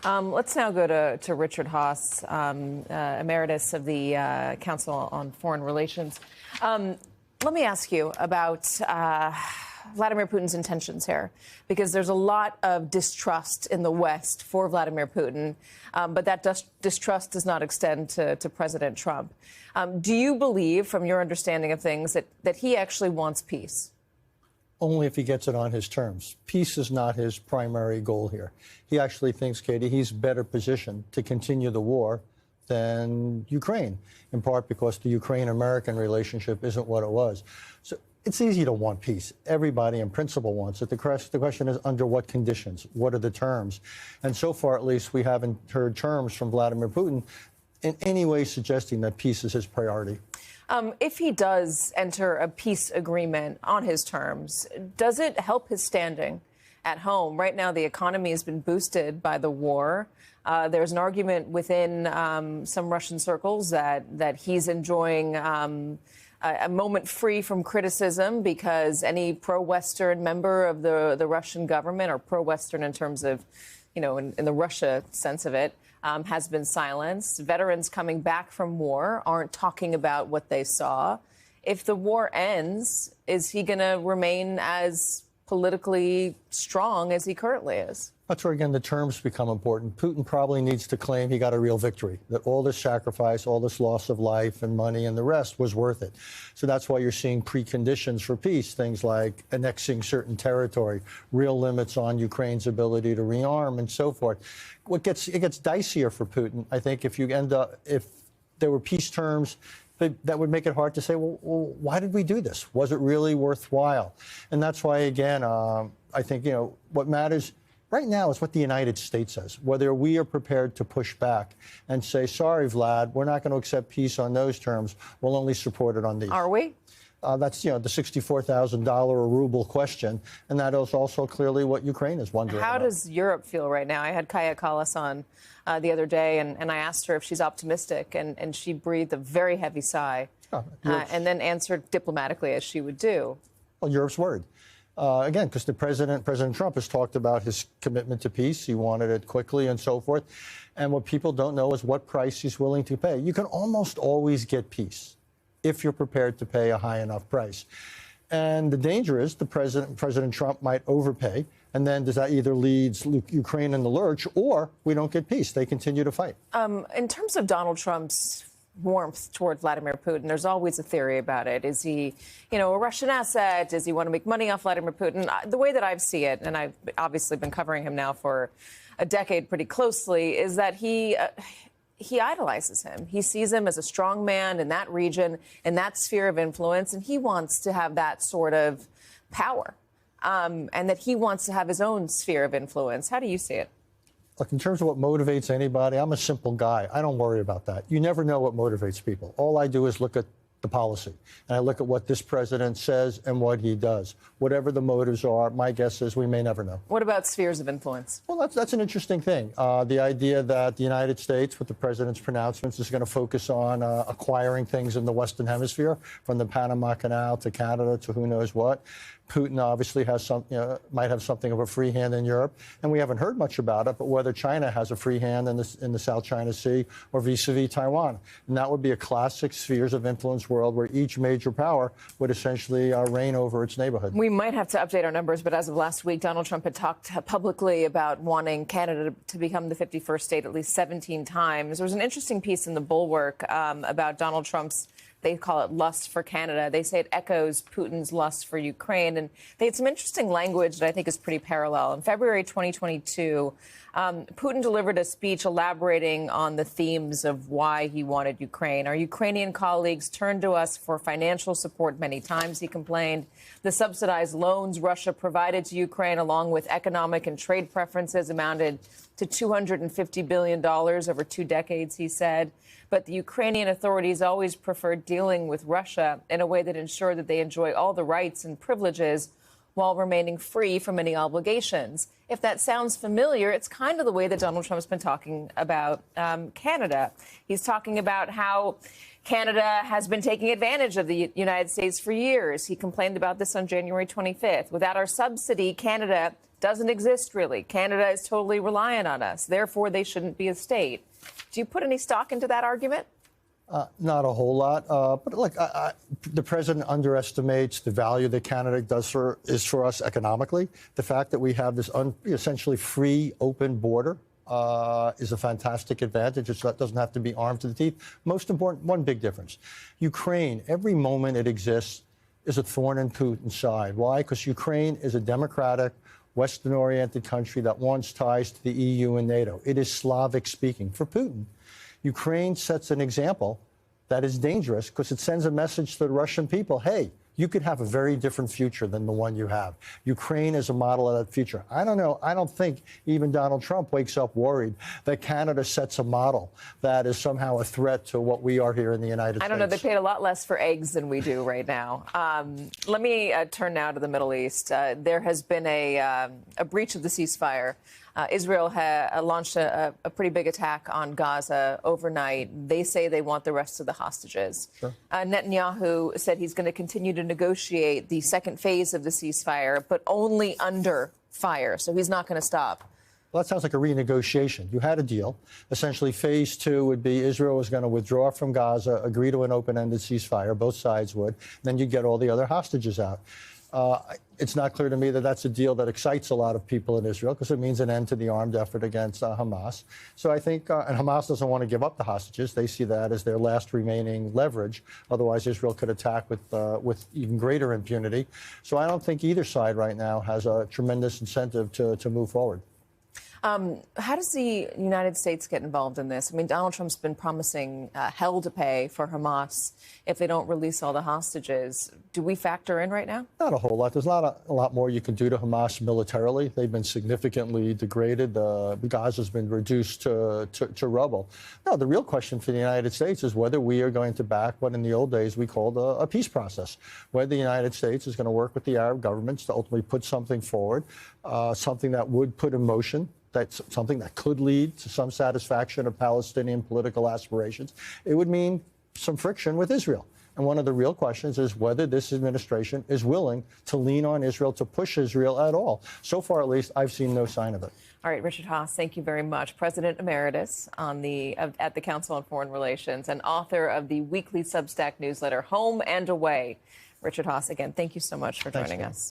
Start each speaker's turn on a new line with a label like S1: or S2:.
S1: Let's now go to Richard Haass, emeritus of the Council on Foreign Relations. Let me ask you about Vladimir Putin's intentions here, because there's a lot of distrust in the West for Vladimir Putin, but that distrust does not extend to President Trump. Do you believe, from your understanding of things, that he actually wants peace?
S2: Only if he gets it on his terms. Peace is not his primary goal here. He actually thinks, Katie, he's better positioned to continue the war than Ukraine, in part because the Ukraine-American relationship isn't what it was. So it's easy to want peace. Everybody in principle wants it. The question is under what conditions? What are the terms? And so far, at least, we haven't heard terms from Vladimir Putin in any way suggesting that peace is his priority.
S1: If he does enter a peace agreement on his terms, does it help his standing at home? Right now, the economy has been boosted by the war. There's an argument within some Russian circles that he's enjoying a moment free from criticism because any pro-Western member of the Russian government, or pro-Western in terms of, in the Russia sense of it, has been silenced. Veterans coming back from war aren't talking about what they saw. If the war ends, is he going to remain as politically strong as he currently is?
S2: That's where, again, the terms become important. Putin probably needs to claim he got a real victory, that all this sacrifice, all this loss of life and money and the rest was worth it. So that's why you're seeing preconditions for peace, things like annexing certain territory, real limits on Ukraine's ability to rearm and so forth. It gets dicier for Putin, I think, if there were peace terms. That would make it hard to say, well, why did we do this? Was it really worthwhile? And that's why, again, I think, what matters right now is what the United States says, whether we are prepared to push back and say, sorry, Vlad, we're not going to accept peace on those terms. We'll only support it on these.
S1: Are we?
S2: That's, the $64,000 a ruble question. And that is also clearly what Ukraine is wondering
S1: How
S2: about.
S1: does Europe feel right now? I had Kaja Kallas on the other day, and I asked her if she's optimistic, and she breathed a very heavy sigh, and then answered diplomatically, as she would do.
S2: Well, Europe's worried. Again, because President Trump has talked about his commitment to peace. He wanted it quickly and so forth. And what people don't know is what price he's willing to pay. You can almost always get peace if you're prepared to pay a high enough price. And the danger is President Trump might overpay, and then does that either leads Ukraine in the lurch, or we don't get peace. They continue to fight.
S1: In terms of Donald Trump's warmth toward Vladimir Putin, there's always a theory about it. Is he, a Russian asset? Does he want to make money off Vladimir Putin? The way that I see it, and I've obviously been covering him now for a decade pretty closely, is that he idolizes him. He sees him as a strong man in that region, in that sphere of influence, and he wants to have that sort of power, and that he wants to have his own sphere of influence. How do you see it?
S2: Look, in terms of what motivates anybody, I'm a simple guy. I don't worry about that. You never know what motivates people. All I do is look at the policy, and I look at what this president says and what he does. Whatever the motives are, my guess is we may never know.
S1: What about spheres of influence?
S2: Well, that's an interesting thing. The idea that the United States, with the president's pronouncements, is going to focus on acquiring things in the Western Hemisphere, from the Panama Canal to Canada to who knows what. Putin obviously has might have something of a free hand in Europe, and we haven't heard much about it, but whether China has a free hand in the South China Sea or vis-a-vis Taiwan. And that would be a classic spheres of influence world where each major power would essentially reign over its neighborhood.
S1: We might have to update our numbers, but as of last week, Donald Trump had talked publicly about wanting Canada to become the 51st state at least 17 times. There was an interesting piece in the Bulwark about Donald Trump's, they call it lust for Canada. They say it echoes Putin's lust for Ukraine. And they had some interesting language that I think is pretty parallel. In February 2022, Putin delivered a speech elaborating on the themes of why he wanted Ukraine. Our Ukrainian colleagues turned to us for financial support many times, he complained. The subsidized loans Russia provided to Ukraine, along with economic and trade preferences, amounted to $250 billion over 2 decades, he said. But the Ukrainian authorities always preferred dealing with Russia in a way that ensured that they enjoy all the rights and privileges while remaining free from any obligations. If that sounds familiar, it's kind of the way that Donald Trump's been talking about Canada. He's talking about how Canada has been taking advantage of the United States for years. He complained about this on January 25th. Without our subsidy, Canada doesn't exist, really. Canada is totally reliant on us. Therefore, they shouldn't be a state. Do you put any stock into that argument?
S2: Not a whole lot. But look, the president underestimates the value that Canada is for us economically. The fact that we have this essentially free, open border is a fantastic advantage. It doesn't have to be armed to the teeth. Most important, one big difference. Ukraine, every moment it exists, is a thorn in Putin's side. Why? Because Ukraine is a democratic, Western-oriented country that wants ties to the EU and NATO. It is Slavic-speaking. For Putin, Ukraine sets an example that is dangerous because it sends a message to the Russian people, hey, you could have a very different future than the one you have. Ukraine is a model of that future. I don't know. I don't think even Donald Trump wakes up worried that Canada sets a model that is somehow a threat to what we are here in the United States.
S1: I don't know. They paid a lot less for eggs than we do right now. Let me turn now to the Middle East. There has been a breach of the ceasefire. Israel launched a pretty big attack on Gaza overnight. They say they want the rest of the hostages.
S2: Sure.
S1: Netanyahu said he's going to continue to negotiate the second phase of the ceasefire, but only under fire. So he's not going to stop.
S2: Well, that sounds like a renegotiation. You had a deal. Essentially, phase two would be Israel was going to withdraw from Gaza, agree to an open-ended ceasefire. Both sides would. Then you'd get all the other hostages out. It's not clear to me that that's a deal that excites a lot of people in Israel because it means an end to the armed effort against Hamas. So I think, and Hamas doesn't want to give up the hostages. They see that as their last remaining leverage. Otherwise, Israel could attack with even greater impunity. So I don't think either side right now has a tremendous incentive to move forward.
S1: How does the United States get involved in this? I mean, Donald Trump's been promising hell to pay for Hamas if they don't release all the hostages. Do we factor in right now?
S2: Not a whole lot. There's not a lot more you can do to Hamas militarily. They've been significantly degraded. Gaza's been reduced to rubble. No, the real question for the United States is whether we are going to back what in the old days we called a peace process, whether the United States is going to work with the Arab governments to ultimately put something forward, something that would put in motion. That's something that could lead to some satisfaction of Palestinian political aspirations. It would mean some friction with Israel. And one of the real questions is whether this administration is willing to lean on Israel, to push Israel at all. So far, at least, I've seen no sign of it.
S1: All right, Richard Haass, thank you very much. President Emeritus at the Council on Foreign Relations and author of the weekly Substack newsletter, Home and Away. Richard Haass, again, thank you so much for joining us.